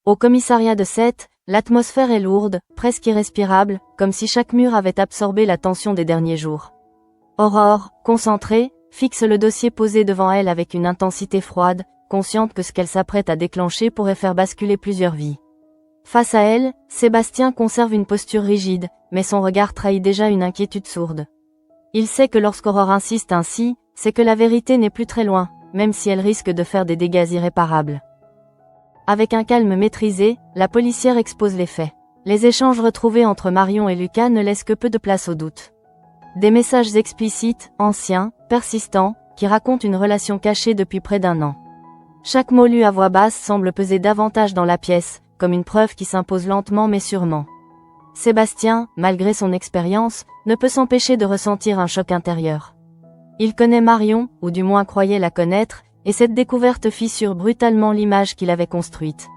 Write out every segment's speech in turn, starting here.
Au commissariat de Sète, l'atmosphère est lourde, presque irrespirable, comme si chaque mur avait absorbé la tension des derniers jours. Aurore, concentrée, fixe le dossier posé devant elle avec une intensité froide, consciente que ce qu'elle s'apprête à déclencher pourrait faire basculer plusieurs vies. Face à elle, Sébastien conserve une posture rigide, mais son regard trahit déjà une inquiétude sourde. Il sait que lorsqu'Aurore insiste ainsi, c'est que la vérité n'est plus très loin, même si elle risque de faire des dégâts irréparables. Avec un calme maîtrisé, la policière expose les faits. Les échanges retrouvés entre Marion et Lucas ne laissent que peu de place au doute. Des messages explicites, anciens, persistants, qui racontent une relation cachée depuis près d'1 an. Chaque mot lu à voix basse semble peser davantage dans la pièce, comme une preuve qui s'impose lentement mais sûrement. Sébastien, malgré son expérience, ne peut s'empêcher de ressentir un choc intérieur. Il connaît Marion, ou du moins croyait la connaître, et cette découverte fissure brutalement l'image qu'il avait construite.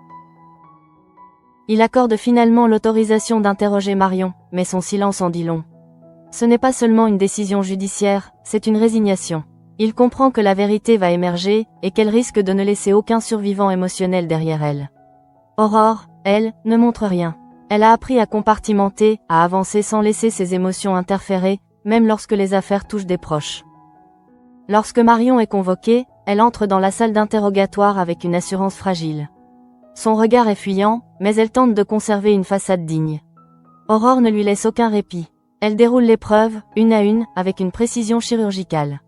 Il accorde finalement l'autorisation d'interroger Marion, mais son silence en dit long. Ce n'est pas seulement une décision judiciaire, c'est une résignation. Il comprend que la vérité va émerger, et qu'elle risque de ne laisser aucun survivant émotionnel derrière elle. Aurore, elle, ne montre rien. Elle a appris à compartimenter, à avancer sans laisser ses émotions interférer, même lorsque les affaires touchent des proches. Lorsque Marion est convoquée, elle entre dans la salle d'interrogatoire avec une assurance fragile. Son regard est fuyant, mais elle tente de conserver une façade digne. Aurore ne lui laisse aucun répit. Elle déroule les preuves, une à une, avec une précision chirurgicale.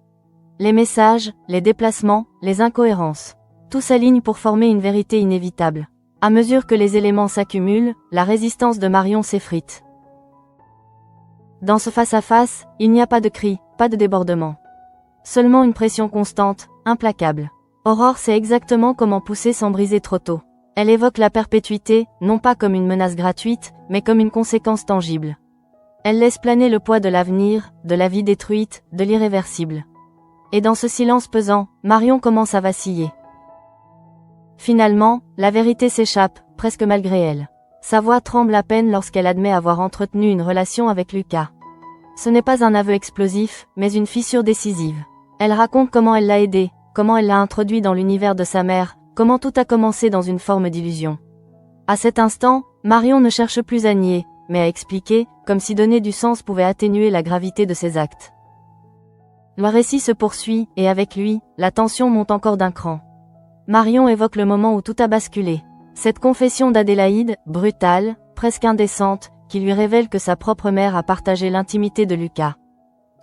Les messages, les déplacements, les incohérences. Tout s'aligne pour former une vérité inévitable. À mesure que les éléments s'accumulent, la résistance de Marion s'effrite. Dans ce face-à-face, il n'y a pas de cris, pas de débordement. Seulement une pression constante, implacable. Aurore sait exactement comment pousser sans briser trop tôt. Elle évoque la perpétuité, non pas comme une menace gratuite, mais comme une conséquence tangible. Elle laisse planer le poids de l'avenir, de la vie détruite, de l'irréversible. Et dans ce silence pesant, Marion commence à vaciller. Finalement, la vérité s'échappe, presque malgré elle. Sa voix tremble à peine lorsqu'elle admet avoir entretenu une relation avec Lucas. Ce n'est pas un aveu explosif, mais une fissure décisive. Elle raconte comment elle l'a aidé, comment elle l'a introduit dans l'univers de sa mère, comment tout a commencé dans une forme d'illusion. À cet instant, Marion ne cherche plus à nier, mais à expliquer, comme si donner du sens pouvait atténuer la gravité de ses actes. Le récit se poursuit, et avec lui, la tension monte encore d'un cran. Marion évoque le moment où tout a basculé. Cette confession d'Adélaïde, brutale, presque indécente, qui lui révèle que sa propre mère a partagé l'intimité de Lucas.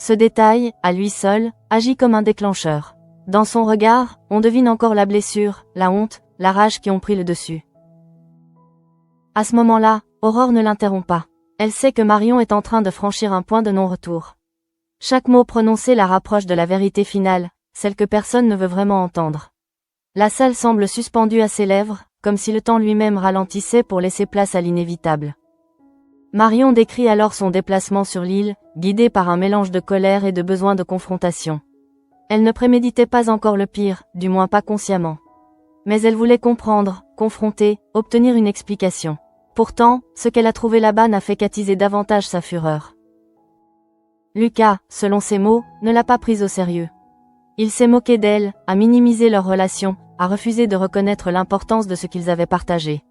Ce détail, à lui seul, agit comme un déclencheur. Dans son regard, on devine encore la blessure, la honte, la rage qui ont pris le dessus. À ce moment-là, Aurore ne l'interrompt pas. Elle sait que Marion est en train de franchir un point de non-retour. Chaque mot prononcé la rapproche de la vérité finale, celle que personne ne veut vraiment entendre. La salle semble suspendue à ses lèvres, comme si le temps lui-même ralentissait pour laisser place à l'inévitable. Marion décrit alors son déplacement sur l'île, guidée par un mélange de colère et de besoin de confrontation. Elle ne préméditait pas encore le pire, du moins pas consciemment. Mais elle voulait comprendre, confronter, obtenir une explication. Pourtant, ce qu'elle a trouvé là-bas n'a fait qu'attiser davantage sa fureur. Lucas, selon ses mots, ne l'a pas prise au sérieux. Il s'est moqué d'elle, a minimisé leur relation, a refusé de reconnaître l'importance de ce qu'ils avaient partagé.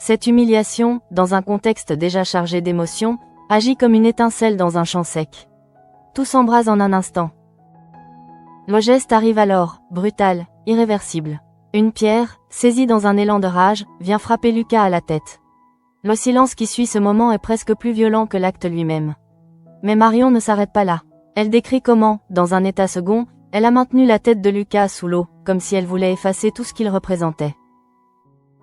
Cette humiliation, dans un contexte déjà chargé d'émotions, agit comme une étincelle dans un champ sec. Tout s'embrase en un instant. Le geste arrive alors, brutal, irréversible. Une pierre, saisie dans un élan de rage, vient frapper Lucas à la tête. Le silence qui suit ce moment est presque plus violent que l'acte lui-même. Mais Marion ne s'arrête pas là. Elle décrit comment, dans un état second, elle a maintenu la tête de Lucas sous l'eau, comme si elle voulait effacer tout ce qu'il représentait.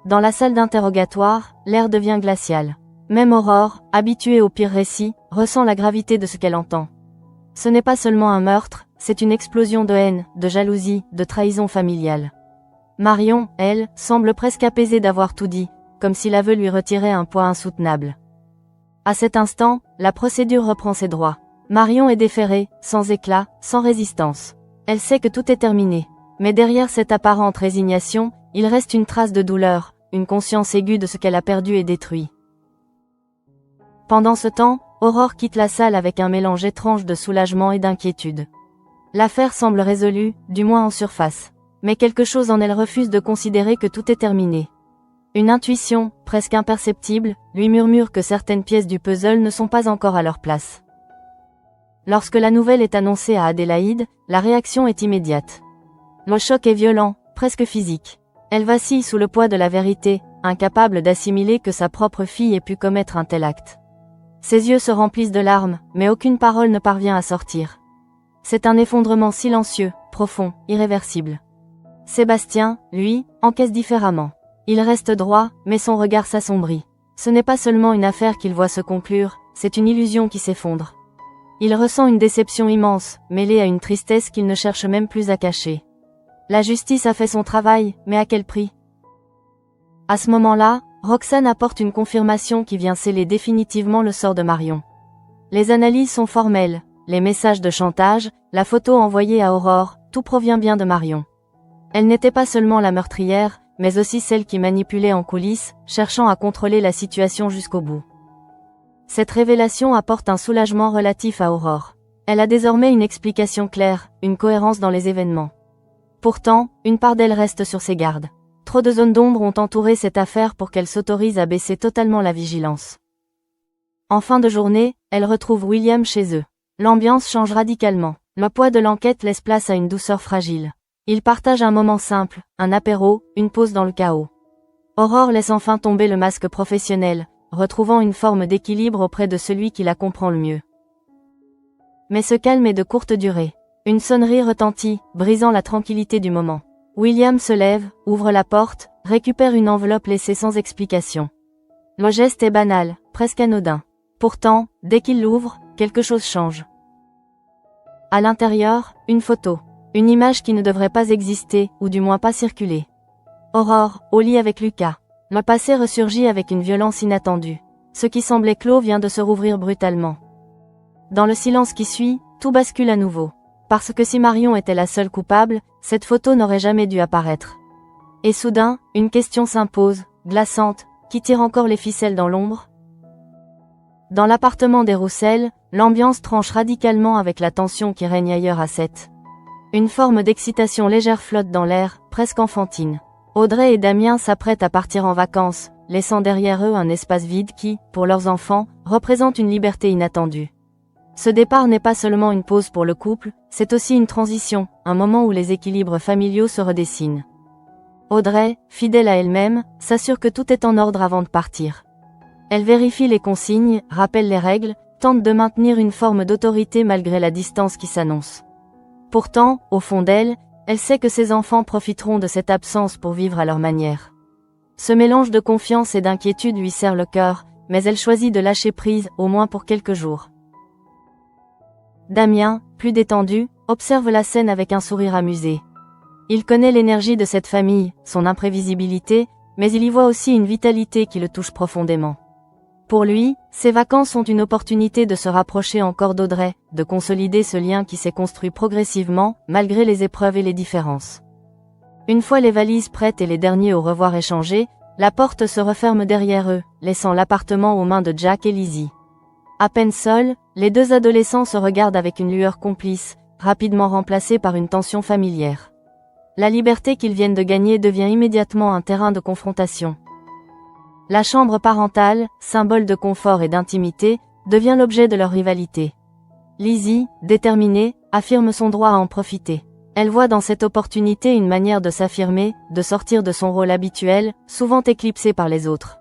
Dans la salle d'interrogatoire, l'air devient glacial. Même Aurore, habituée aux pires récits, ressent la gravité de ce qu'elle entend. Ce n'est pas seulement un meurtre, c'est une explosion de haine, de jalousie, de trahison familiale. Marion, elle, semble presque apaisée d'avoir tout dit, comme si l'aveu lui retirait un poids insoutenable. À cet instant, la procédure reprend ses droits. Marion est déférée, sans éclat, sans résistance. Elle sait que tout est terminé. Mais derrière cette apparente résignation, il reste une trace de douleur, une conscience aiguë de ce qu'elle a perdu et détruit. Pendant ce temps, Aurore quitte la salle avec un mélange étrange de soulagement et d'inquiétude. L'affaire semble résolue, du moins en surface. Mais quelque chose en elle refuse de considérer que tout est terminé. Une intuition, presque imperceptible, lui murmure que certaines pièces du puzzle ne sont pas encore à leur place. Lorsque la nouvelle est annoncée à Adélaïde, la réaction est immédiate. Le choc est violent, presque physique. Elle vacille sous le poids de la vérité, incapable d'assimiler que sa propre fille ait pu commettre un tel acte. Ses yeux se remplissent de larmes, mais aucune parole ne parvient à sortir. C'est un effondrement silencieux, profond, irréversible. Sébastien, lui, encaisse différemment. Il reste droit, mais son regard s'assombrit. Ce n'est pas seulement une affaire qu'il voit se conclure, c'est une illusion qui s'effondre. Il ressent une déception immense, mêlée à une tristesse qu'il ne cherche même plus à cacher. La justice a fait son travail, mais à quel prix? À ce moment-là, Roxane apporte une confirmation qui vient sceller définitivement le sort de Marion. Les analyses sont formelles, les messages de chantage, la photo envoyée à Aurore, tout provient bien de Marion. Elle n'était pas seulement la meurtrière, mais aussi celle qui manipulait en coulisses, cherchant à contrôler la situation jusqu'au bout. Cette révélation apporte un soulagement relatif à Aurore. Elle a désormais une explication claire, une cohérence dans les événements. Pourtant, une part d'elle reste sur ses gardes. Trop de zones d'ombre ont entouré cette affaire pour qu'elle s'autorise à baisser totalement la vigilance. En fin de journée, elle retrouve William chez eux. L'ambiance change radicalement. Le poids de l'enquête laisse place à une douceur fragile. Ils partagent un moment simple, un apéro, une pause dans le chaos. Aurore laisse enfin tomber le masque professionnel, retrouvant une forme d'équilibre auprès de celui qui la comprend le mieux. Mais ce calme est de courte durée. Une sonnerie retentit, brisant la tranquillité du moment. William se lève, ouvre la porte, récupère une enveloppe laissée sans explication. Le geste est banal, presque anodin. Pourtant, dès qu'il l'ouvre, quelque chose change. À l'intérieur, une photo. Une image qui ne devrait pas exister, ou du moins pas circuler. Aurore, au lit avec Lucas. Le passé ressurgit avec une violence inattendue. Ce qui semblait clos vient de se rouvrir brutalement. Dans le silence qui suit, tout bascule à nouveau. Parce que si Marion était la seule coupable, cette photo n'aurait jamais dû apparaître. Et soudain, une question s'impose, glaçante, qui tire encore les ficelles dans l'ombre? Dans l'appartement des Roussel, l'ambiance tranche radicalement avec la tension qui règne ailleurs à 7. Une forme d'excitation légère flotte dans l'air, presque enfantine. Audrey et Damien s'apprêtent à partir en vacances, laissant derrière eux un espace vide qui, pour leurs enfants, représente une liberté inattendue. Ce départ n'est pas seulement une pause pour le couple, c'est aussi une transition, un moment où les équilibres familiaux se redessinent. Audrey, fidèle à elle-même, s'assure que tout est en ordre avant de partir. Elle vérifie les consignes, rappelle les règles, tente de maintenir une forme d'autorité malgré la distance qui s'annonce. Pourtant, au fond d'elle, elle sait que ses enfants profiteront de cette absence pour vivre à leur manière. Ce mélange de confiance et d'inquiétude lui serre le cœur, mais elle choisit de lâcher prise, au moins pour quelques jours. Damien, plus détendu, observe la scène avec un sourire amusé. Il connaît l'énergie de cette famille, son imprévisibilité, mais il y voit aussi une vitalité qui le touche profondément. Pour lui, ces vacances sont une opportunité de se rapprocher encore d'Audrey, de consolider ce lien qui s'est construit progressivement, malgré les épreuves et les différences. Une fois les valises prêtes et les derniers au revoir échangés, la porte se referme derrière eux, laissant l'appartement aux mains de Jack et Lizzie. À peine seuls, les deux adolescents se regardent avec une lueur complice, rapidement remplacée par une tension familière. La liberté qu'ils viennent de gagner devient immédiatement un terrain de confrontation. La chambre parentale, symbole de confort et d'intimité, devient l'objet de leur rivalité. Lizzie, déterminée, affirme son droit à en profiter. Elle voit dans cette opportunité une manière de s'affirmer, de sortir de son rôle habituel, souvent éclipsé par les autres.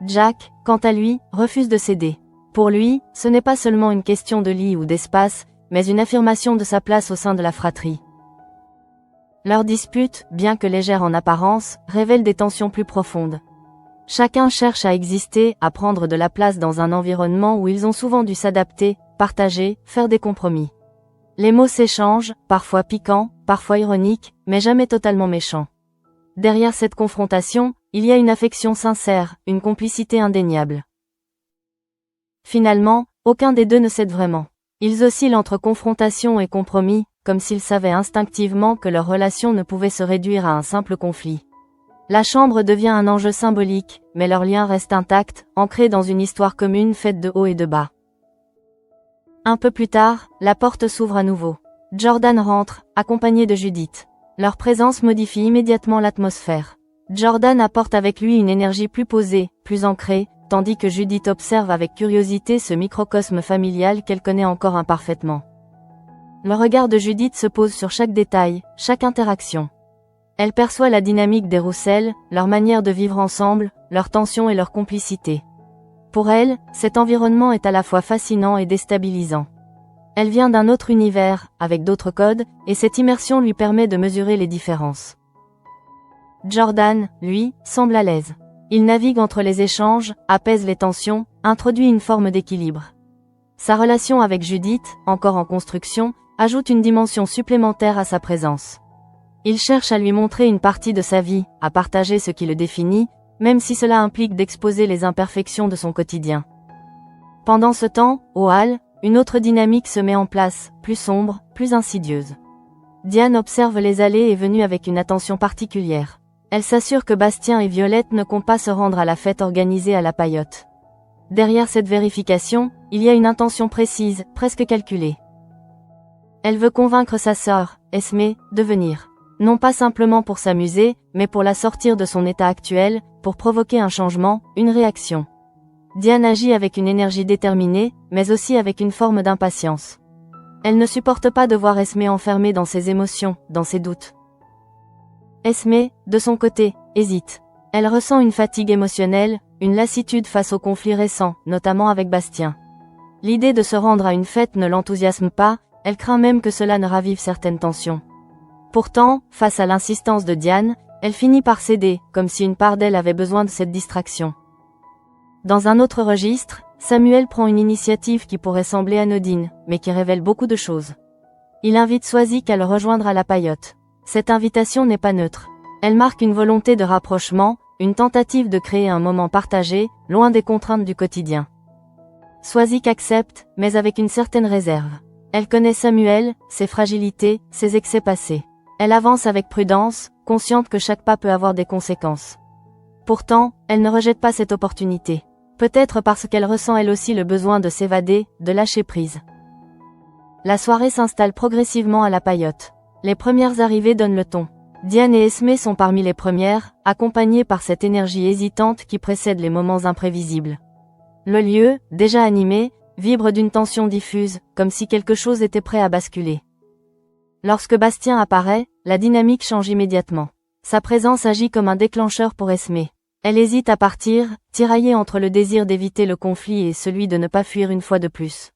Jack, quant à lui, refuse de céder. Pour lui, ce n'est pas seulement une question de lit ou d'espace, mais une affirmation de sa place au sein de la fratrie. Leur dispute, bien que légère en apparence, révèle des tensions plus profondes. Chacun cherche à exister, à prendre de la place dans un environnement où ils ont souvent dû s'adapter, partager, faire des compromis. Les mots s'échangent, parfois piquants, parfois ironiques, mais jamais totalement méchants. Derrière cette confrontation, il y a une affection sincère, une complicité indéniable. Finalement, aucun des deux ne cède vraiment. Ils oscillent entre confrontation et compromis, comme s'ils savaient instinctivement que leur relation ne pouvait se réduire à un simple conflit. La chambre devient un enjeu symbolique, mais leur lien reste intact, ancré dans une histoire commune faite de hauts et de bas. Un peu plus tard, la porte s'ouvre à nouveau. Jordan rentre, accompagné de Judith. Leur présence modifie immédiatement l'atmosphère. Jordan apporte avec lui une énergie plus posée, plus ancrée, tandis que Judith observe avec curiosité ce microcosme familial qu'elle connaît encore imparfaitement. Le regard de Judith se pose sur chaque détail, chaque interaction. Elle perçoit la dynamique des Roussel, leur manière de vivre ensemble, leurs tensions et leur complicité. Pour elle, cet environnement est à la fois fascinant et déstabilisant. Elle vient d'un autre univers, avec d'autres codes, et cette immersion lui permet de mesurer les différences. Jordan, lui, semble à l'aise. Il navigue entre les échanges, apaise les tensions, introduit une forme d'équilibre. Sa relation avec Judith, encore en construction, ajoute une dimension supplémentaire à sa présence. Il cherche à lui montrer une partie de sa vie, à partager ce qui le définit, même si cela implique d'exposer les imperfections de son quotidien. Pendant ce temps, au hall, une autre dynamique se met en place, plus sombre, plus insidieuse. Diane observe les allées et venues avec une attention particulière. Elle s'assure que Bastien et Violette ne comptent pas se rendre à la fête organisée à la Paillote. Derrière cette vérification, il y a une intention précise, presque calculée. Elle veut convaincre sa sœur, Esmé, de venir. Non pas simplement pour s'amuser, mais pour la sortir de son état actuel, pour provoquer un changement, une réaction. Diane agit avec une énergie déterminée, mais aussi avec une forme d'impatience. Elle ne supporte pas de voir Esmé enfermée dans ses émotions, dans ses doutes. Esmé, de son côté, hésite. Elle ressent une fatigue émotionnelle, une lassitude face aux conflits récents, notamment avec Bastien. L'idée de se rendre à une fête ne l'enthousiasme pas, elle craint même que cela ne ravive certaines tensions. Pourtant, face à l'insistance de Diane, elle finit par céder, comme si une part d'elle avait besoin de cette distraction. Dans un autre registre, Samuel prend une initiative qui pourrait sembler anodine, mais qui révèle beaucoup de choses. Il invite Swazik à le rejoindre à la Paillote. Cette invitation n'est pas neutre. Elle marque une volonté de rapprochement, une tentative de créer un moment partagé, loin des contraintes du quotidien. Swazik accepte, mais avec une certaine réserve. Elle connaît Samuel, ses fragilités, ses excès passés. Elle avance avec prudence, consciente que chaque pas peut avoir des conséquences. Pourtant, elle ne rejette pas cette opportunité. Peut-être parce qu'elle ressent elle aussi le besoin de s'évader, de lâcher prise. La soirée s'installe progressivement à la Paillote. Les premières arrivées donnent le ton. Diane et Esmé sont parmi les premières, accompagnées par cette énergie hésitante qui précède les moments imprévisibles. Le lieu, déjà animé, vibre d'une tension diffuse, comme si quelque chose était prêt à basculer. Lorsque Bastien apparaît, la dynamique change immédiatement. Sa présence agit comme un déclencheur pour Esmé. Elle hésite à partir, tiraillée entre le désir d'éviter le conflit et celui de ne pas fuir une fois de plus.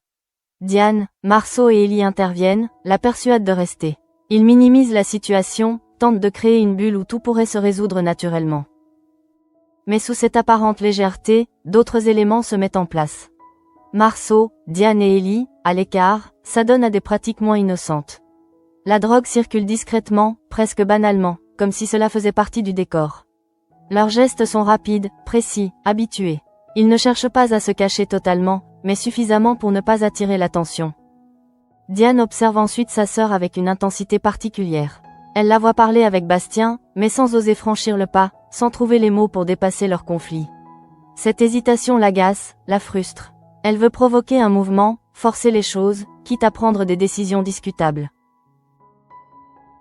Diane, Marceau et Ellie interviennent, la persuadent de rester. Ils minimisent la situation, tentent de créer une bulle où tout pourrait se résoudre naturellement. Mais sous cette apparente légèreté, d'autres éléments se mettent en place. Marceau, Diane et Ellie, à l'écart, s'adonnent à des pratiques moins innocentes. La drogue circule discrètement, presque banalement, comme si cela faisait partie du décor. Leurs gestes sont rapides, précis, habitués. Ils ne cherchent pas à se cacher totalement, mais suffisamment pour ne pas attirer l'attention. Diane observe ensuite sa sœur avec une intensité particulière. Elle la voit parler avec Bastien, mais sans oser franchir le pas, sans trouver les mots pour dépasser leur conflit. Cette hésitation l'agace, la frustre. Elle veut provoquer un mouvement, forcer les choses, quitte à prendre des décisions discutables.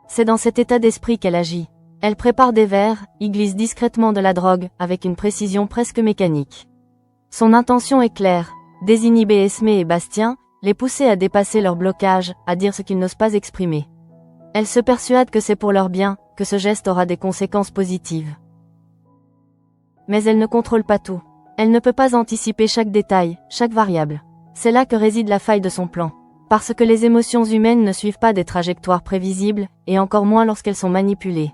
C'est dans cet état d'esprit qu'elle agit. Elle prépare des verres, y glisse discrètement de la drogue, avec une précision presque mécanique. Son intention est claire, désinhiber Esmé et Bastien, les pousser à dépasser leur blocage, à dire ce qu'ils n'osent pas exprimer. Elle se persuade que c'est pour leur bien, que ce geste aura des conséquences positives. Mais elle ne contrôle pas tout. Elle ne peut pas anticiper chaque détail, chaque variable. C'est là que réside la faille de son plan. Parce que les émotions humaines ne suivent pas des trajectoires prévisibles, et encore moins lorsqu'elles sont manipulées.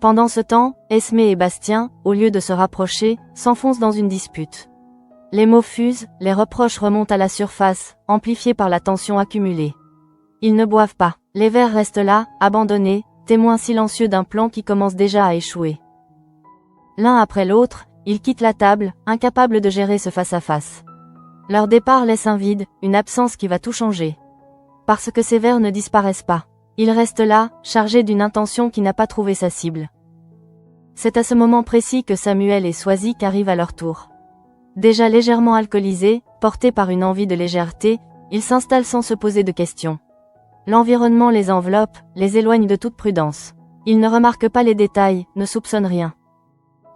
Pendant ce temps, Esmé et Bastien, au lieu de se rapprocher, s'enfoncent dans une dispute. Les mots fusent, les reproches remontent à la surface, amplifiés par la tension accumulée. Ils ne boivent pas. Les verres restent là, abandonnés, témoins silencieux d'un plan qui commence déjà à échouer. L'un après l'autre, ils quittent la table, incapables de gérer ce face-à-face. Leur départ laisse un vide, une absence qui va tout changer. Parce que ces verres ne disparaissent pas. Ils restent là, chargés d'une intention qui n'a pas trouvé sa cible. C'est à ce moment précis que Samuel et Swazik arrivent à leur tour. Déjà légèrement alcoolisés, portés par une envie de légèreté, ils s'installent sans se poser de questions. L'environnement les enveloppe, les éloigne de toute prudence. Il ne remarque pas les détails, ne soupçonne rien.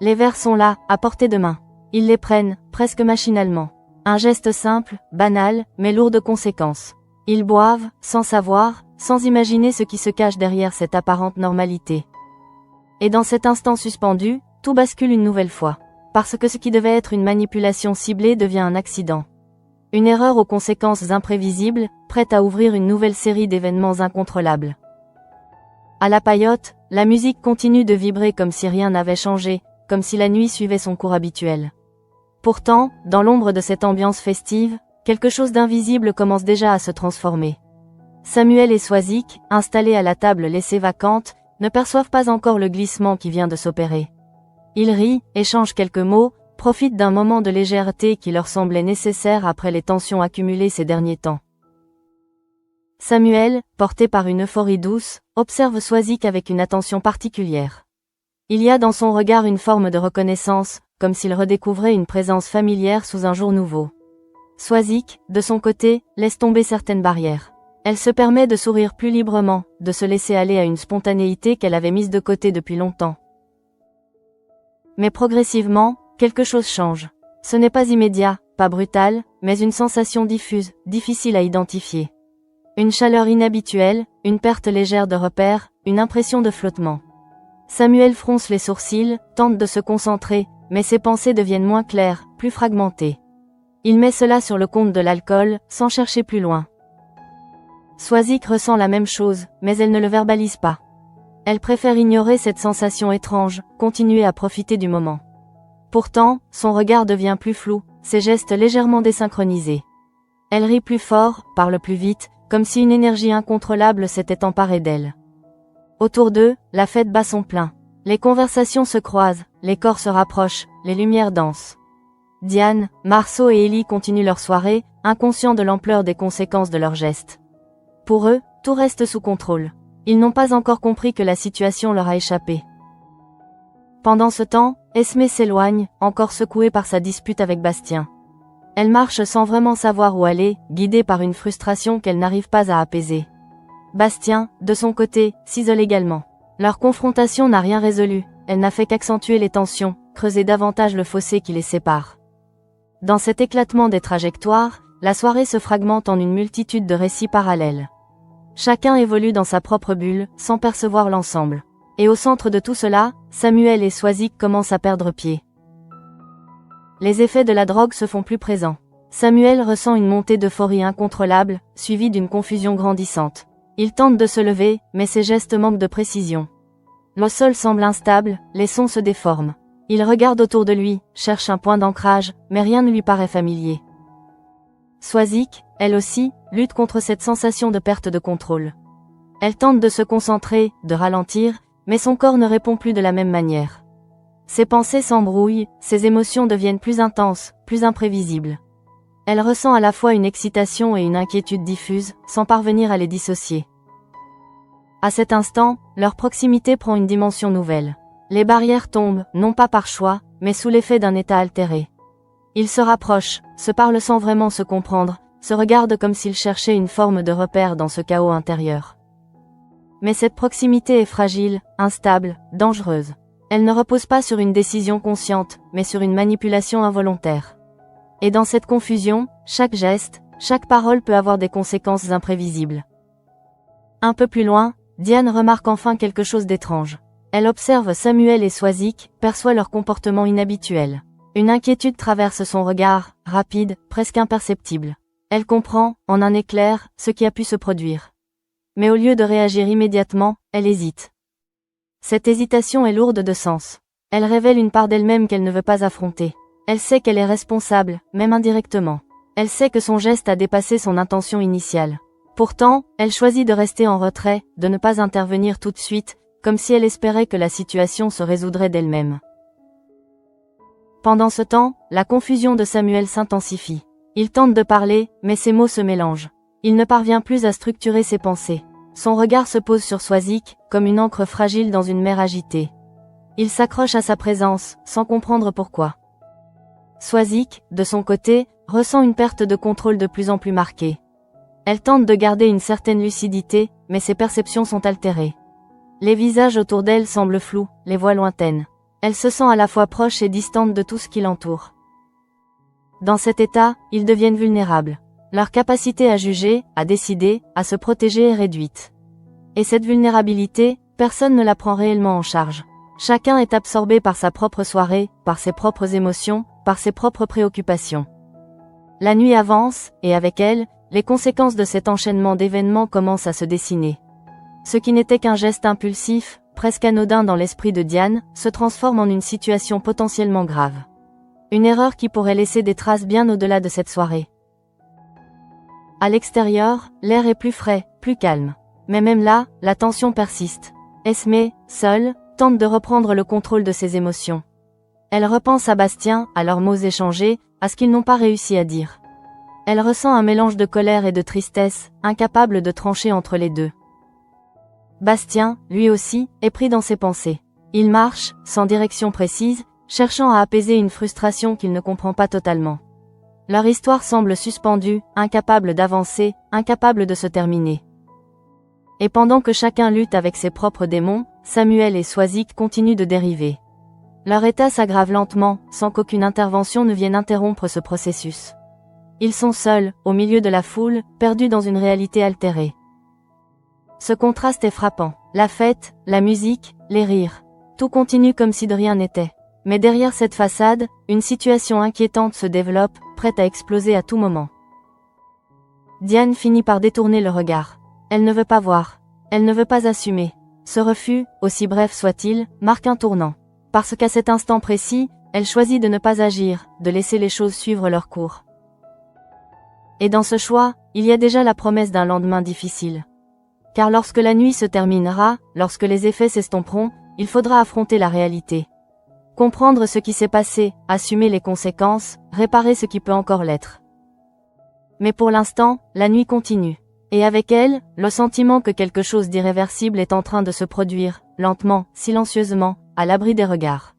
Les verres sont là, à portée de main. Ils les prennent, presque machinalement. Un geste simple, banal, mais lourd de conséquences. Ils boivent, sans savoir, sans imaginer ce qui se cache derrière cette apparente normalité. Et dans cet instant suspendu, tout bascule une nouvelle fois. Parce que ce qui devait être une manipulation ciblée devient un accident. Une erreur aux conséquences imprévisibles, prête à ouvrir une nouvelle série d'événements incontrôlables. À la paillote, la musique continue de vibrer comme si rien n'avait changé, comme si la nuit suivait son cours habituel. Pourtant, dans l'ombre de cette ambiance festive, quelque chose d'invisible commence déjà à se transformer. Samuel et Swazik, installés à la table laissée vacante, ne perçoivent pas encore le glissement qui vient de s'opérer. Ils rient, échangent quelques mots, profitent d'un moment de légèreté qui leur semblait nécessaire après les tensions accumulées ces derniers temps. Samuel, porté par une euphorie douce, observe Swazik avec une attention particulière. Il y a dans son regard une forme de reconnaissance, comme s'il redécouvrait une présence familière sous un jour nouveau. Swazik, de son côté, laisse tomber certaines barrières. Elle se permet de sourire plus librement, de se laisser aller à une spontanéité qu'elle avait mise de côté depuis longtemps. Mais progressivement, quelque chose change. Ce n'est pas immédiat, pas brutal, mais une sensation diffuse, difficile à identifier. Une chaleur inhabituelle, une perte légère de repères, une impression de flottement. Samuel fronce les sourcils, tente de se concentrer, mais ses pensées deviennent moins claires, plus fragmentées. Il met cela sur le compte de l'alcool, sans chercher plus loin. Swazik ressent la même chose, mais elle ne le verbalise pas. Elle préfère ignorer cette sensation étrange, continuer à profiter du moment. Pourtant, son regard devient plus flou, ses gestes légèrement désynchronisés. Elle rit plus fort, parle plus vite, comme si une énergie incontrôlable s'était emparée d'elle. Autour d'eux, la fête bat son plein. Les conversations se croisent, les corps se rapprochent, les lumières dansent. Diane, Marceau et Ellie continuent leur soirée, inconscients de l'ampleur des conséquences de leurs gestes. Pour eux, tout reste sous contrôle. Ils n'ont pas encore compris que la situation leur a échappé. Pendant ce temps, Esmé s'éloigne, encore secouée par sa dispute avec Bastien. Elle marche sans vraiment savoir où aller, guidée par une frustration qu'elle n'arrive pas à apaiser. Bastien, de son côté, s'isole également. Leur confrontation n'a rien résolu, elle n'a fait qu'accentuer les tensions, creuser davantage le fossé qui les sépare. Dans cet éclatement des trajectoires, la soirée se fragmente en une multitude de récits parallèles. Chacun évolue dans sa propre bulle, sans percevoir l'ensemble. Et au centre de tout cela, Samuel et Swazik commencent à perdre pied. Les effets de la drogue se font plus présents. Samuel ressent une montée d'euphorie incontrôlable, suivie d'une confusion grandissante. Il tente de se lever, mais ses gestes manquent de précision. Le sol semble instable, les sons se déforment. Il regarde autour de lui, cherche un point d'ancrage, mais rien ne lui paraît familier. Swazik, elle aussi, lutte contre cette sensation de perte de contrôle. Elle tente de se concentrer, de ralentir, mais son corps ne répond plus de la même manière. Ses pensées s'embrouillent, ses émotions deviennent plus intenses, plus imprévisibles. Elle ressent à la fois une excitation et une inquiétude diffuse, sans parvenir à les dissocier. À cet instant, leur proximité prend une dimension nouvelle. Les barrières tombent, non pas par choix, mais sous l'effet d'un état altéré. Ils se rapprochent, se parlent sans vraiment se comprendre, se regardent comme s'ils cherchaient une forme de repère dans ce chaos intérieur. Mais cette proximité est fragile, instable, dangereuse. Elle ne repose pas sur une décision consciente, mais sur une manipulation involontaire. Et dans cette confusion, chaque geste, chaque parole peut avoir des conséquences imprévisibles. Un peu plus loin, Diane remarque enfin quelque chose d'étrange. Elle observe Samuel et Swazik, perçoit leur comportement inhabituel. Une inquiétude traverse son regard, rapide, presque imperceptible. Elle comprend, en un éclair, ce qui a pu se produire. Mais au lieu de réagir immédiatement, elle hésite. Cette hésitation est lourde de sens. Elle révèle une part d'elle-même qu'elle ne veut pas affronter. Elle sait qu'elle est responsable, même indirectement. Elle sait que son geste a dépassé son intention initiale. Pourtant, elle choisit de rester en retrait, de ne pas intervenir tout de suite, comme si elle espérait que la situation se résoudrait d'elle-même. Pendant ce temps, la confusion de Samuel s'intensifie. Il tente de parler, mais ses mots se mélangent. Il ne parvient plus à structurer ses pensées. Son regard se pose sur Swazik, comme une encre fragile dans une mer agitée. Il s'accroche à sa présence, sans comprendre pourquoi. Swazik, de son côté, ressent une perte de contrôle de plus en plus marquée. Elle tente de garder une certaine lucidité, mais ses perceptions sont altérées. Les visages autour d'elle semblent flous, les voix lointaines. Elle se sent à la fois proche et distante de tout ce qui l'entoure. Dans cet état, ils deviennent vulnérables. Leur capacité à juger, à décider, à se protéger est réduite. Et cette vulnérabilité, personne ne la prend réellement en charge. Chacun est absorbé par sa propre soirée, par ses propres émotions, par ses propres préoccupations. La nuit avance, et avec elle, les conséquences de cet enchaînement d'événements commencent à se dessiner. Ce qui n'était qu'un geste impulsif, presque anodin dans l'esprit de Diane, se transforme en une situation potentiellement grave. Une erreur qui pourrait laisser des traces bien au-delà de cette soirée. À l'extérieur, l'air est plus frais, plus calme. Mais même là, la tension persiste. Esme, seule, tente de reprendre le contrôle de ses émotions. Elle repense à Bastien, à leurs mots échangés, à ce qu'ils n'ont pas réussi à dire. Elle ressent un mélange de colère et de tristesse, incapable de trancher entre les deux. Bastien, lui aussi, est pris dans ses pensées. Il marche, sans direction précise, cherchant à apaiser une frustration qu'il ne comprend pas totalement. Leur histoire semble suspendue, incapable d'avancer, incapable de se terminer. Et pendant que chacun lutte avec ses propres démons, Samuel et Swazik continuent de dériver. Leur état s'aggrave lentement, sans qu'aucune intervention ne vienne interrompre ce processus. Ils sont seuls, au milieu de la foule, perdus dans une réalité altérée. Ce contraste est frappant. La fête, la musique, les rires. Tout continue comme si de rien n'était. Mais derrière cette façade, une situation inquiétante se développe, prête à exploser à tout moment. Diane finit par détourner le regard. Elle ne veut pas voir. Elle ne veut pas assumer. Ce refus, aussi bref soit-il, marque un tournant. Parce qu'à cet instant précis, elle choisit de ne pas agir, de laisser les choses suivre leur cours. Et dans ce choix, il y a déjà la promesse d'un lendemain difficile. Car lorsque la nuit se terminera, lorsque les effets s'estomperont, il faudra affronter la réalité. Comprendre ce qui s'est passé, assumer les conséquences, réparer ce qui peut encore l'être. Mais pour l'instant, la nuit continue. Et avec elle, le sentiment que quelque chose d'irréversible est en train de se produire, lentement, silencieusement, à l'abri des regards.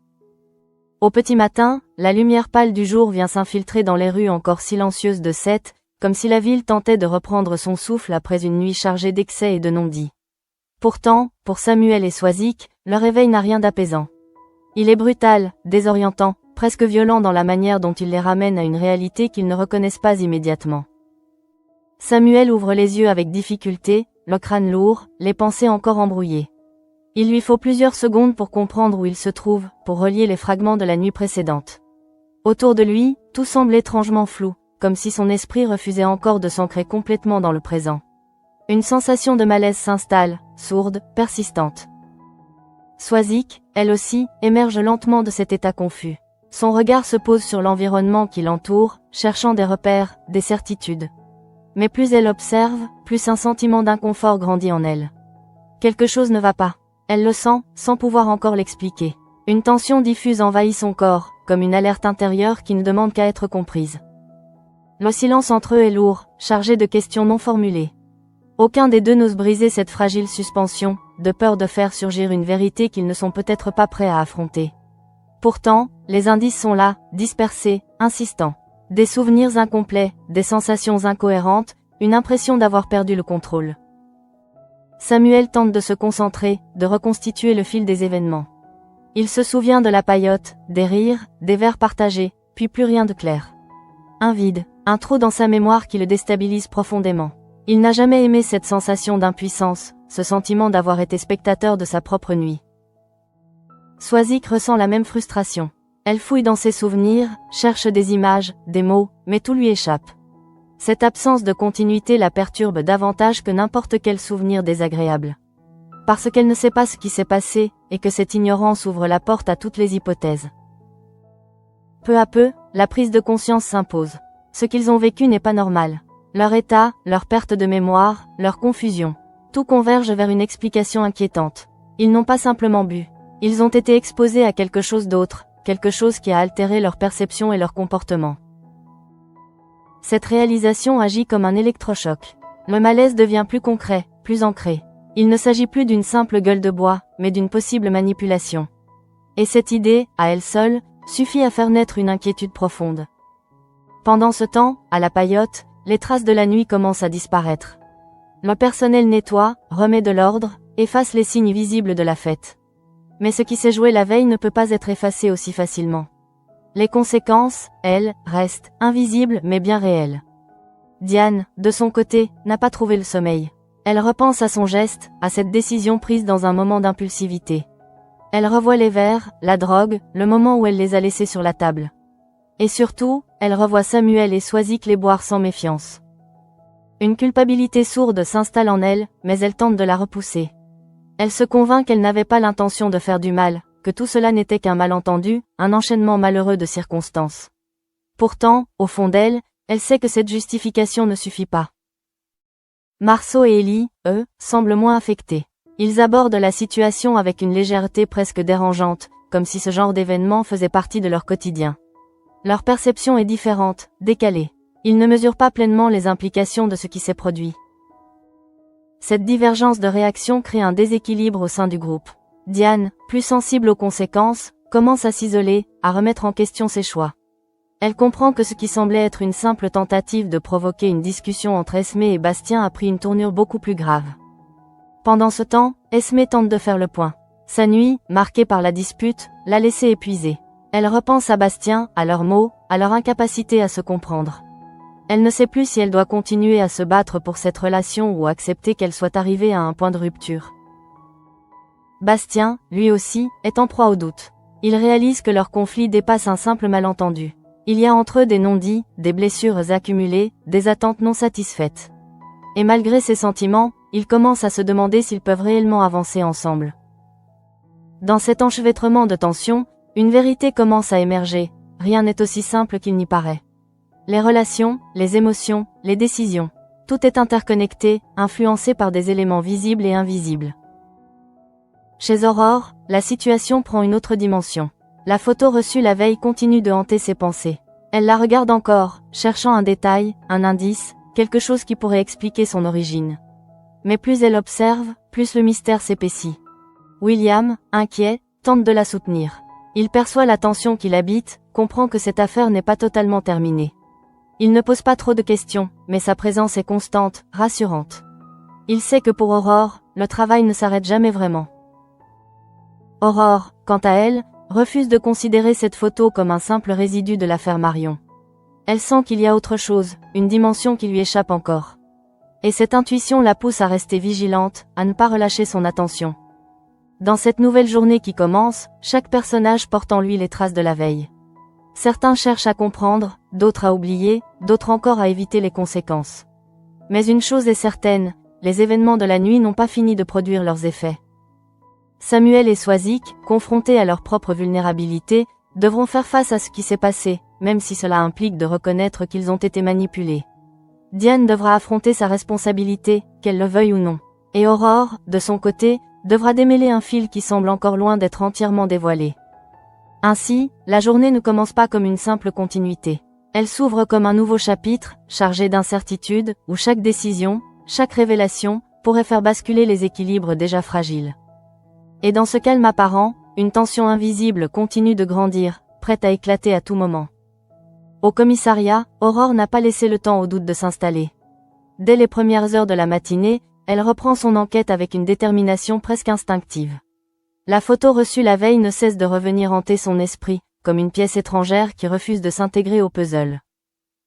Au petit matin, la lumière pâle du jour vient s'infiltrer dans les rues encore silencieuses de Sète, comme si la ville tentait de reprendre son souffle après une nuit chargée d'excès et de non-dits. Pourtant, pour Samuel et Swazik, le réveil n'a rien d'apaisant. Il est brutal, désorientant, presque violent dans la manière dont il les ramène à une réalité qu'ils ne reconnaissent pas immédiatement. Samuel ouvre les yeux avec difficulté, le crâne lourd, les pensées encore embrouillées. Il lui faut plusieurs secondes pour comprendre où il se trouve, pour relier les fragments de la nuit précédente. Autour de lui, tout semble étrangement flou, comme si son esprit refusait encore de s'ancrer complètement dans le présent. Une sensation de malaise s'installe, sourde, persistante. Swazik, elle aussi, émerge lentement de cet état confus. Son regard se pose sur l'environnement qui l'entoure, cherchant des repères, des certitudes. Mais plus elle observe, plus un sentiment d'inconfort grandit en elle. Quelque chose ne va pas. Elle le sent, sans pouvoir encore l'expliquer. Une tension diffuse envahit son corps, comme une alerte intérieure qui ne demande qu'à être comprise. Le silence entre eux est lourd, chargé de questions non formulées. Aucun des deux n'ose briser cette fragile suspension, de peur de faire surgir une vérité qu'ils ne sont peut-être pas prêts à affronter. Pourtant, les indices sont là, dispersés, insistants. Des souvenirs incomplets, des sensations incohérentes, une impression d'avoir perdu le contrôle. Samuel tente de se concentrer, de reconstituer le fil des événements. Il se souvient de la paillote, des rires, des verres partagés, puis plus rien de clair. Un vide, un trou dans sa mémoire qui le déstabilise profondément. Il n'a jamais aimé cette sensation d'impuissance, ce sentiment d'avoir été spectateur de sa propre nuit. Swazik ressent la même frustration. Elle fouille dans ses souvenirs, cherche des images, des mots, mais tout lui échappe. Cette absence de continuité la perturbe davantage que n'importe quel souvenir désagréable. Parce qu'elle ne sait pas ce qui s'est passé, et que cette ignorance ouvre la porte à toutes les hypothèses. Peu à peu, la prise de conscience s'impose. Ce qu'ils ont vécu n'est pas normal. Leur état, leur perte de mémoire, leur confusion. Tout converge vers une explication inquiétante. Ils n'ont pas simplement bu. Ils ont été exposés à quelque chose d'autre, quelque chose qui a altéré leur perception et leur comportement. Cette réalisation agit comme un électrochoc. Le malaise devient plus concret, plus ancré. Il ne s'agit plus d'une simple gueule de bois, mais d'une possible manipulation. Et cette idée, à elle seule, suffit à faire naître une inquiétude profonde. Pendant ce temps, à la paillote, les traces de la nuit commencent à disparaître. Le personnel nettoie, remet de l'ordre, efface les signes visibles de la fête. Mais ce qui s'est joué la veille ne peut pas être effacé aussi facilement. Les conséquences, elles, restent invisibles mais bien réelles. Diane, de son côté, n'a pas trouvé le sommeil. Elle repense à son geste, à cette décision prise dans un moment d'impulsivité. Elle revoit les verres, la drogue, le moment où elle les a laissés sur la table. Et surtout, elle revoit Samuel et Swazik les boire sans méfiance. Une culpabilité sourde s'installe en elle, mais elle tente de la repousser. Elle se convainc qu'elle n'avait pas l'intention de faire du mal, que tout cela n'était qu'un malentendu, un enchaînement malheureux de circonstances. Pourtant, au fond d'elle, elle sait que cette justification ne suffit pas. Marceau et Ellie, eux, semblent moins affectés. Ils abordent la situation avec une légèreté presque dérangeante, comme si ce genre d'événement faisait partie de leur quotidien. Leur perception est différente, décalée. Ils ne mesurent pas pleinement les implications de ce qui s'est produit. Cette divergence de réaction crée un déséquilibre au sein du groupe. Diane, plus sensible aux conséquences, commence à s'isoler, à remettre en question ses choix. Elle comprend que ce qui semblait être une simple tentative de provoquer une discussion entre Esmé et Bastien a pris une tournure beaucoup plus grave. Pendant ce temps, Esmé tente de faire le point. Sa nuit, marquée par la dispute, l'a laissée épuisée. Elle repense à Bastien, à leurs mots, à leur incapacité à se comprendre. Elle ne sait plus si elle doit continuer à se battre pour cette relation ou accepter qu'elle soit arrivée à un point de rupture. Bastien, lui aussi, est en proie au doute. Il réalise que leur conflit dépasse un simple malentendu. Il y a entre eux des non-dits, des blessures accumulées, des attentes non satisfaites. Et malgré ces sentiments, il commence à se demander s'ils peuvent réellement avancer ensemble. Dans cet enchevêtrement de tensions, une vérité commence à émerger, rien n'est aussi simple qu'il n'y paraît. Les relations, les émotions, les décisions, tout est interconnecté, influencé par des éléments visibles et invisibles. Chez Aurore, la situation prend une autre dimension. La photo reçue la veille continue de hanter ses pensées. Elle la regarde encore, cherchant un détail, un indice, quelque chose qui pourrait expliquer son origine. Mais plus elle observe, plus le mystère s'épaissit. William, inquiet, tente de la soutenir. Il perçoit la tension qui l'habite, comprend que cette affaire n'est pas totalement terminée. Il ne pose pas trop de questions, mais sa présence est constante, rassurante. Il sait que pour Aurore, le travail ne s'arrête jamais vraiment. Aurore, quant à elle, refuse de considérer cette photo comme un simple résidu de l'affaire Marion. Elle sent qu'il y a autre chose, une dimension qui lui échappe encore. Et cette intuition la pousse à rester vigilante, à ne pas relâcher son attention. Dans cette nouvelle journée qui commence, chaque personnage porte en lui les traces de la veille. Certains cherchent à comprendre, d'autres à oublier, d'autres encore à éviter les conséquences. Mais une chose est certaine, les événements de la nuit n'ont pas fini de produire leurs effets. Samuel et Swazik, confrontés à leur propre vulnérabilité, devront faire face à ce qui s'est passé, même si cela implique de reconnaître qu'ils ont été manipulés. Diane devra affronter sa responsabilité, qu'elle le veuille ou non. Et Aurore, de son côté, devra démêler un fil qui semble encore loin d'être entièrement dévoilé. Ainsi, la journée ne commence pas comme une simple continuité. Elle s'ouvre comme un nouveau chapitre, chargé d'incertitudes, où chaque décision, chaque révélation, pourrait faire basculer les équilibres déjà fragiles. Et dans ce calme apparent, une tension invisible continue de grandir, prête à éclater à tout moment. Au commissariat, Aurore n'a pas laissé le temps au doute de s'installer. Dès les premières heures de la matinée, elle reprend son enquête avec une détermination presque instinctive. La photo reçue la veille ne cesse de revenir hanter son esprit, comme une pièce étrangère qui refuse de s'intégrer au puzzle.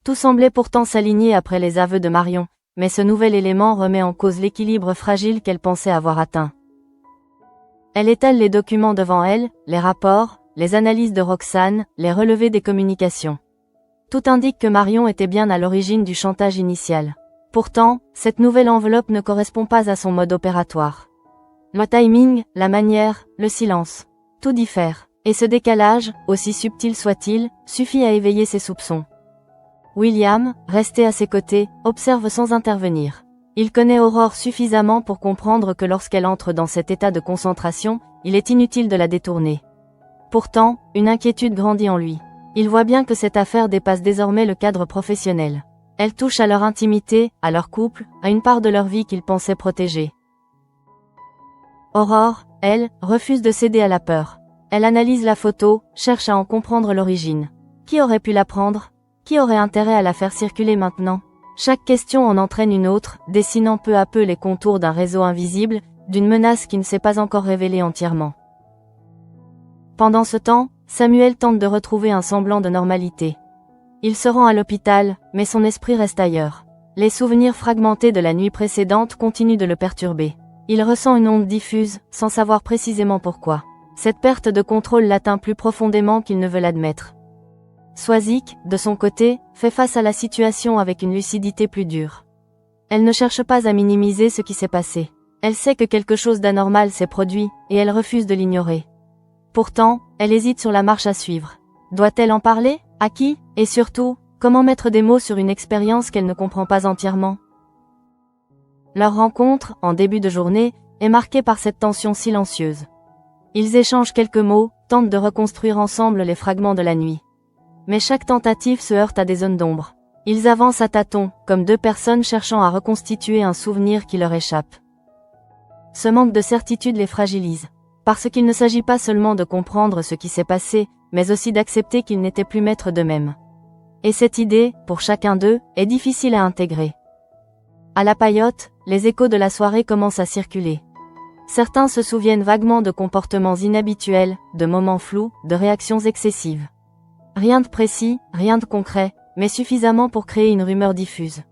Tout semblait pourtant s'aligner après les aveux de Marion, mais ce nouvel élément remet en cause l'équilibre fragile qu'elle pensait avoir atteint. Elle étale les documents devant elle, les rapports, les analyses de Roxane, les relevés des communications. Tout indique que Marion était bien à l'origine du chantage initial. Pourtant, cette nouvelle enveloppe ne correspond pas à son mode opératoire. Le timing, la manière, le silence. Tout diffère. Et ce décalage, aussi subtil soit-il, suffit à éveiller ses soupçons. William, resté à ses côtés, observe sans intervenir. Il connaît Aurore suffisamment pour comprendre que lorsqu'elle entre dans cet état de concentration, il est inutile de la détourner. Pourtant, une inquiétude grandit en lui. Il voit bien que cette affaire dépasse désormais le cadre professionnel. Elle touche à leur intimité, à leur couple, à une part de leur vie qu'ils pensaient protéger. Aurore, elle, refuse de céder à la peur. Elle analyse la photo, cherche à en comprendre l'origine. Qui aurait pu la prendre? Qui aurait intérêt à la faire circuler maintenant? Chaque question en entraîne une autre, dessinant peu à peu les contours d'un réseau invisible, d'une menace qui ne s'est pas encore révélée entièrement. Pendant ce temps, Samuel tente de retrouver un semblant de normalité. Il se rend à l'hôpital, mais son esprit reste ailleurs. Les souvenirs fragmentés de la nuit précédente continuent de le perturber. Il ressent une onde diffuse, sans savoir précisément pourquoi. Cette perte de contrôle l'atteint plus profondément qu'il ne veut l'admettre. Swazik, de son côté, fait face à la situation avec une lucidité plus dure. Elle ne cherche pas à minimiser ce qui s'est passé. Elle sait que quelque chose d'anormal s'est produit, et elle refuse de l'ignorer. Pourtant, elle hésite sur la marche à suivre. Doit-elle en parler? À qui? Et surtout, comment mettre des mots sur une expérience qu'elle ne comprend pas entièrement? Leur rencontre, en début de journée, est marquée par cette tension silencieuse. Ils échangent quelques mots, tentent de reconstruire ensemble les fragments de la nuit. Mais chaque tentative se heurte à des zones d'ombre. Ils avancent à tâtons, comme deux personnes cherchant à reconstituer un souvenir qui leur échappe. Ce manque de certitude les fragilise. Parce qu'il ne s'agit pas seulement de comprendre ce qui s'est passé, mais aussi d'accepter qu'ils n'étaient plus maîtres d'eux-mêmes. Et cette idée, pour chacun d'eux, est difficile à intégrer. À la paillote, les échos de la soirée commencent à circuler. Certains se souviennent vaguement de comportements inhabituels, de moments flous, de réactions excessives. Rien de précis, rien de concret, mais suffisamment pour créer une rumeur diffuse.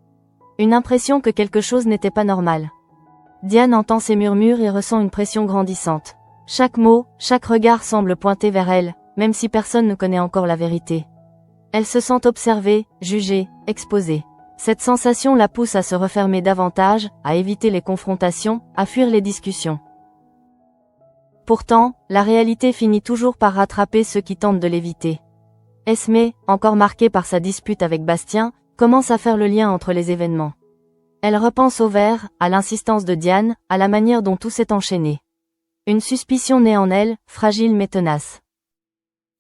Une impression que quelque chose n'était pas normal. Diane entend ces murmures et ressent une pression grandissante. Chaque mot, chaque regard semble pointer vers elle, même si personne ne connaît encore la vérité. Elle se sent observée, jugée, exposée. Cette sensation la pousse à se refermer davantage, à éviter les confrontations, à fuir les discussions. Pourtant, la réalité finit toujours par rattraper ceux qui tentent de l'éviter. Esmé, encore marquée par sa dispute avec Bastien, commence à faire le lien entre les événements. Elle repense au verre, à l'insistance de Diane, à la manière dont tout s'est enchaîné. Une suspicion naît en elle, fragile mais tenace.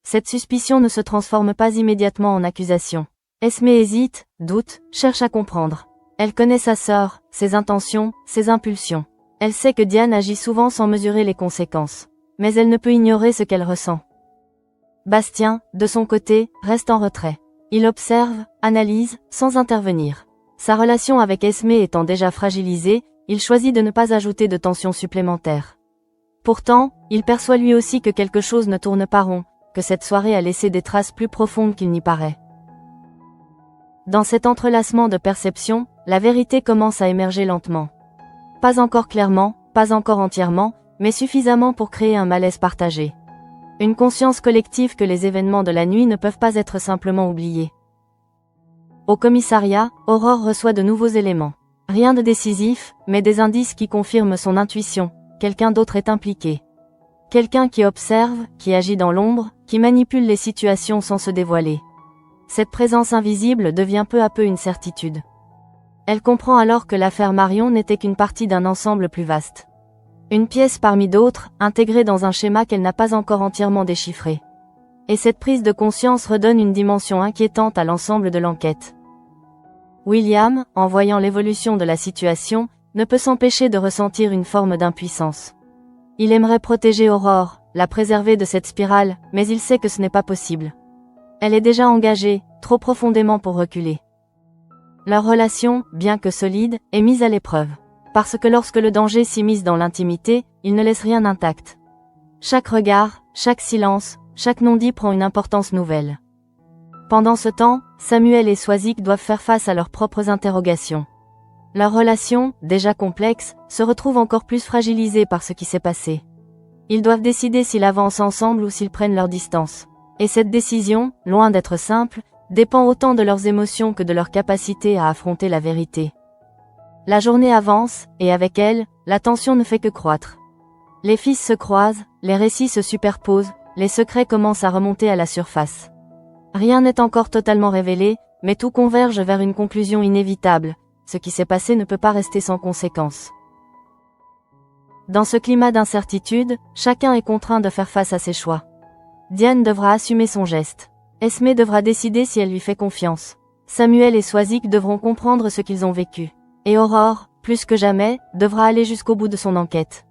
Cette suspicion ne se transforme pas immédiatement en accusation. Esmé hésite, doute, cherche à comprendre. Elle connaît sa sœur, ses intentions, ses impulsions. Elle sait que Diane agit souvent sans mesurer les conséquences. Mais elle ne peut ignorer ce qu'elle ressent. Bastien, de son côté, reste en retrait. Il observe, analyse, sans intervenir. Sa relation avec Esmé étant déjà fragilisée, il choisit de ne pas ajouter de tension supplémentaire. Pourtant, il perçoit lui aussi que quelque chose ne tourne pas rond, que cette soirée a laissé des traces plus profondes qu'il n'y paraît. Dans cet entrelacement de perceptions, la vérité commence à émerger lentement. Pas encore clairement, pas encore entièrement, mais suffisamment pour créer un malaise partagé. Une conscience collective que les événements de la nuit ne peuvent pas être simplement oubliés. Au commissariat, Aurore reçoit de nouveaux éléments. Rien de décisif, mais des indices qui confirment son intuition. Quelqu'un d'autre est impliqué. Quelqu'un qui observe, qui agit dans l'ombre, qui manipule les situations sans se dévoiler. Cette présence invisible devient peu à peu une certitude. Elle comprend alors que l'affaire Marion n'était qu'une partie d'un ensemble plus vaste. Une pièce parmi d'autres, intégrée dans un schéma qu'elle n'a pas encore entièrement déchiffré. Et cette prise de conscience redonne une dimension inquiétante à l'ensemble de l'enquête. William, en voyant l'évolution de la situation, ne peut s'empêcher de ressentir une forme d'impuissance. Il aimerait protéger Aurore, la préserver de cette spirale, mais il sait que ce n'est pas possible. Elle est déjà engagée, trop profondément pour reculer. Leur relation, bien que solide, est mise à l'épreuve. Parce que lorsque le danger s'immisce dans l'intimité, il ne laisse rien intact. Chaque regard, chaque silence, chaque non-dit prend une importance nouvelle. Pendant ce temps, Samuel et Swazik doivent faire face à leurs propres interrogations. Leur relation, déjà complexe, se retrouve encore plus fragilisée par ce qui s'est passé. Ils doivent décider s'ils avancent ensemble ou s'ils prennent leur distance. Et cette décision, loin d'être simple, dépend autant de leurs émotions que de leur capacité à affronter la vérité. La journée avance, et avec elle, la tension ne fait que croître. Les fils se croisent, les récits se superposent, les secrets commencent à remonter à la surface. Rien n'est encore totalement révélé, mais tout converge vers une conclusion inévitable. Ce qui s'est passé ne peut pas rester sans conséquences. Dans ce climat d'incertitude, chacun est contraint de faire face à ses choix. Diane devra assumer son geste. Esmé devra décider si elle lui fait confiance. Samuel et Swazik devront comprendre ce qu'ils ont vécu. Et Aurore, plus que jamais, devra aller jusqu'au bout de son enquête.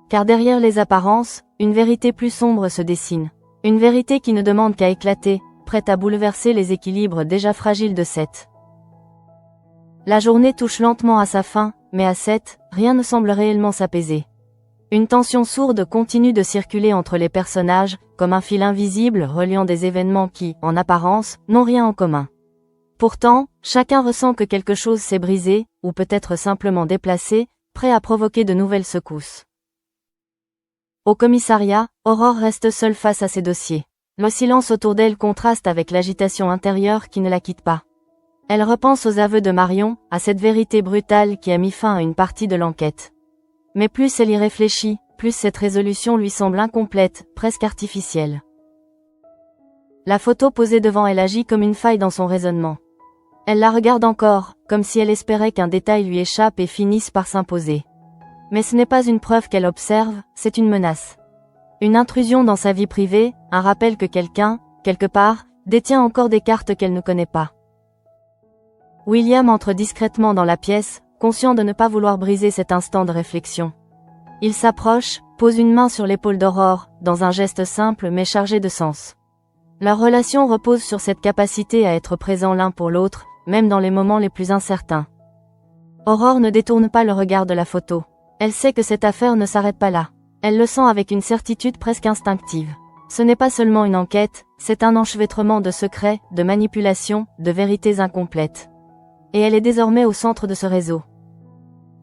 Car derrière les apparences, une vérité plus sombre se dessine. Une vérité qui ne demande qu'à éclater, prête à bouleverser les équilibres déjà fragiles de Seth. La journée touche lentement à sa fin, mais à 7, rien ne semble réellement s'apaiser. Une tension sourde continue de circuler entre les personnages, comme un fil invisible reliant des événements qui, en apparence, n'ont rien en commun. Pourtant, chacun ressent que quelque chose s'est brisé, ou peut-être simplement déplacé, prêt à provoquer de nouvelles secousses. Au commissariat, Aurore reste seule face à ses dossiers. Le silence autour d'elle contraste avec l'agitation intérieure qui ne la quitte pas. Elle repense aux aveux de Marion, à cette vérité brutale qui a mis fin à une partie de l'enquête. Mais plus elle y réfléchit, plus cette résolution lui semble incomplète, presque artificielle. La photo posée devant elle agit comme une faille dans son raisonnement. Elle la regarde encore, comme si elle espérait qu'un détail lui échappe et finisse par s'imposer. Mais ce n'est pas une preuve qu'elle observe, c'est une menace. Une intrusion dans sa vie privée, un rappel que quelqu'un, quelque part, détient encore des cartes qu'elle ne connaît pas. William entre discrètement dans la pièce, conscient de ne pas vouloir briser cet instant de réflexion. Il s'approche, pose une main sur l'épaule d'Aurore, dans un geste simple mais chargé de sens. Leur relation repose sur cette capacité à être présents l'un pour l'autre, même dans les moments les plus incertains. Aurore ne détourne pas le regard de la photo. Elle sait que cette affaire ne s'arrête pas là. Elle le sent avec une certitude presque instinctive. Ce n'est pas seulement une enquête, c'est un enchevêtrement de secrets, de manipulations, de vérités incomplètes. Et elle est désormais au centre de ce réseau.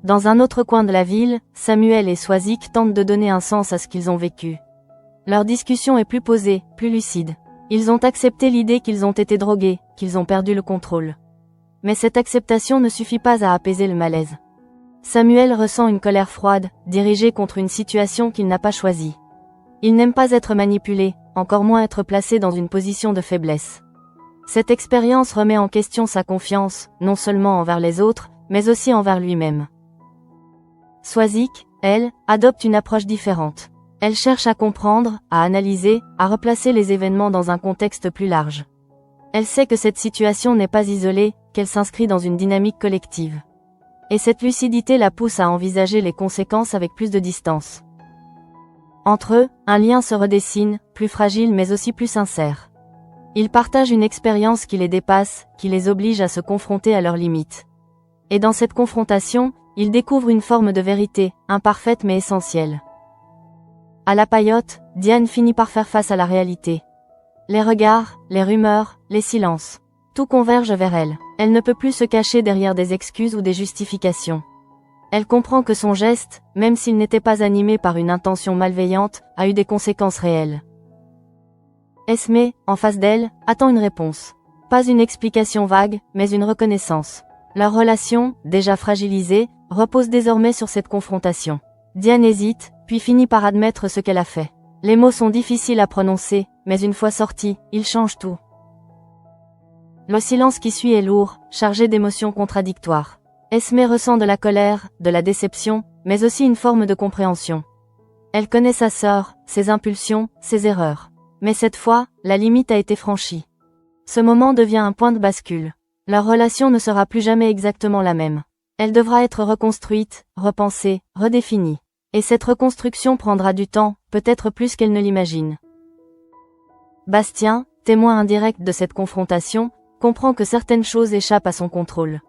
Dans un autre coin de la ville, Samuel et Swazik tentent de donner un sens à ce qu'ils ont vécu. Leur discussion est plus posée, plus lucide. Ils ont accepté l'idée qu'ils ont été drogués, qu'ils ont perdu le contrôle. Mais cette acceptation ne suffit pas à apaiser le malaise. Samuel ressent une colère froide, dirigée contre une situation qu'il n'a pas choisie. Il n'aime pas être manipulé, encore moins être placé dans une position de faiblesse. Cette expérience remet en question sa confiance, non seulement envers les autres, mais aussi envers lui-même. Swazik, elle, adopte une approche différente. Elle cherche à comprendre, à analyser, à replacer les événements dans un contexte plus large. Elle sait que cette situation n'est pas isolée, qu'elle s'inscrit dans une dynamique collective. Et cette lucidité la pousse à envisager les conséquences avec plus de distance. Entre eux, un lien se redessine, plus fragile mais aussi plus sincère. Ils partagent une expérience qui les dépasse, qui les oblige à se confronter à leurs limites. Et dans cette confrontation, ils découvrent une forme de vérité, imparfaite mais essentielle. À la paillote, Diane finit par faire face à la réalité. Les regards, les rumeurs, les silences. Tout converge vers elle. Elle ne peut plus se cacher derrière des excuses ou des justifications. Elle comprend que son geste, même s'il n'était pas animé par une intention malveillante, a eu des conséquences réelles. Esmé, en face d'elle, attend une réponse. Pas une explication vague, mais une reconnaissance. Leur relation, déjà fragilisée, repose désormais sur cette confrontation. Diane hésite, puis finit par admettre ce qu'elle a fait. Les mots sont difficiles à prononcer, mais une fois sortis, ils changent tout. Le silence qui suit est lourd, chargé d'émotions contradictoires. Esmé ressent de la colère, de la déception, mais aussi une forme de compréhension. Elle connaît sa sœur, ses impulsions, ses erreurs. Mais cette fois, la limite a été franchie. Ce moment devient un point de bascule. Leur relation ne sera plus jamais exactement la même. Elle devra être reconstruite, repensée, redéfinie. Et cette reconstruction prendra du temps, peut-être plus qu'elle ne l'imagine. Bastien, témoin indirect de cette confrontation, comprend que certaines choses échappent à son contrôle.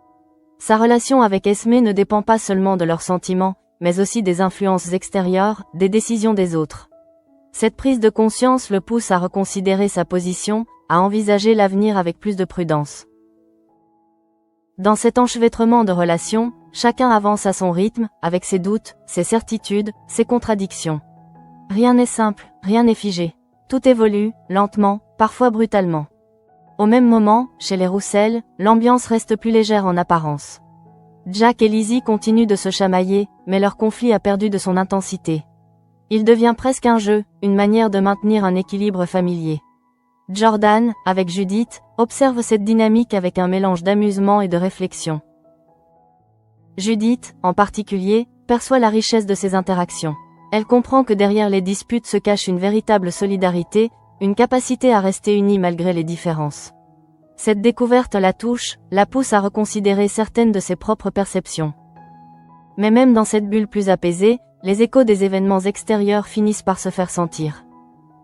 Sa relation avec Esmé ne dépend pas seulement de leurs sentiments, mais aussi des influences extérieures, des décisions des autres. Cette prise de conscience le pousse à reconsidérer sa position, à envisager l'avenir avec plus de prudence. Dans cet enchevêtrement de relations, chacun avance à son rythme, avec ses doutes, ses certitudes, ses contradictions. Rien n'est simple, rien n'est figé. Tout évolue, lentement, parfois brutalement. Au même moment, chez les Roussel, l'ambiance reste plus légère en apparence. Jack et Lizzie continuent de se chamailler, mais leur conflit a perdu de son intensité. Il devient presque un jeu, une manière de maintenir un équilibre familier. Jordan, avec Judith, observe cette dynamique avec un mélange d'amusement et de réflexion. Judith, en particulier, perçoit la richesse de ces interactions. Elle comprend que derrière les disputes se cache une véritable solidarité, une capacité à rester unie malgré les différences. Cette découverte la touche, la pousse à reconsidérer certaines de ses propres perceptions. Mais même dans cette bulle plus apaisée, les échos des événements extérieurs finissent par se faire sentir.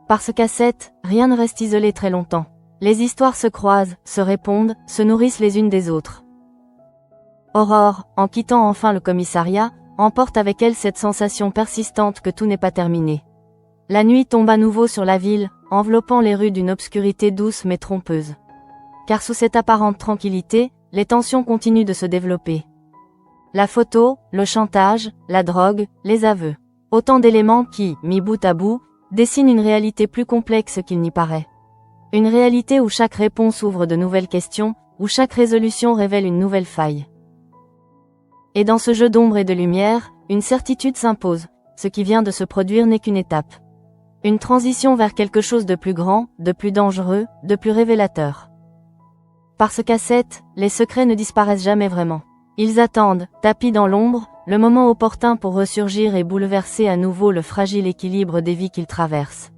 Parce qu'à 7, rien ne reste isolé très longtemps. Les histoires se croisent, se répondent, se nourrissent les unes des autres. Aurore, en quittant enfin le commissariat, emporte avec elle cette sensation persistante que tout n'est pas terminé. La nuit tombe à nouveau sur la ville, enveloppant les rues d'une obscurité douce mais trompeuse. Car sous cette apparente tranquillité, les tensions continuent de se développer. La photo, le chantage, la drogue, les aveux. Autant d'éléments qui, mis bout à bout, dessinent une réalité plus complexe qu'il n'y paraît. Une réalité où chaque réponse ouvre de nouvelles questions, où chaque résolution révèle une nouvelle faille. Et dans ce jeu d'ombre et de lumière, une certitude s'impose, ce qui vient de se produire n'est qu'une étape. Une transition vers quelque chose de plus grand, de plus dangereux, de plus révélateur. Parce qu'à 7, les secrets ne disparaissent jamais vraiment. Ils attendent, tapis dans l'ombre, le moment opportun pour ressurgir et bouleverser à nouveau le fragile équilibre des vies qu'ils traversent.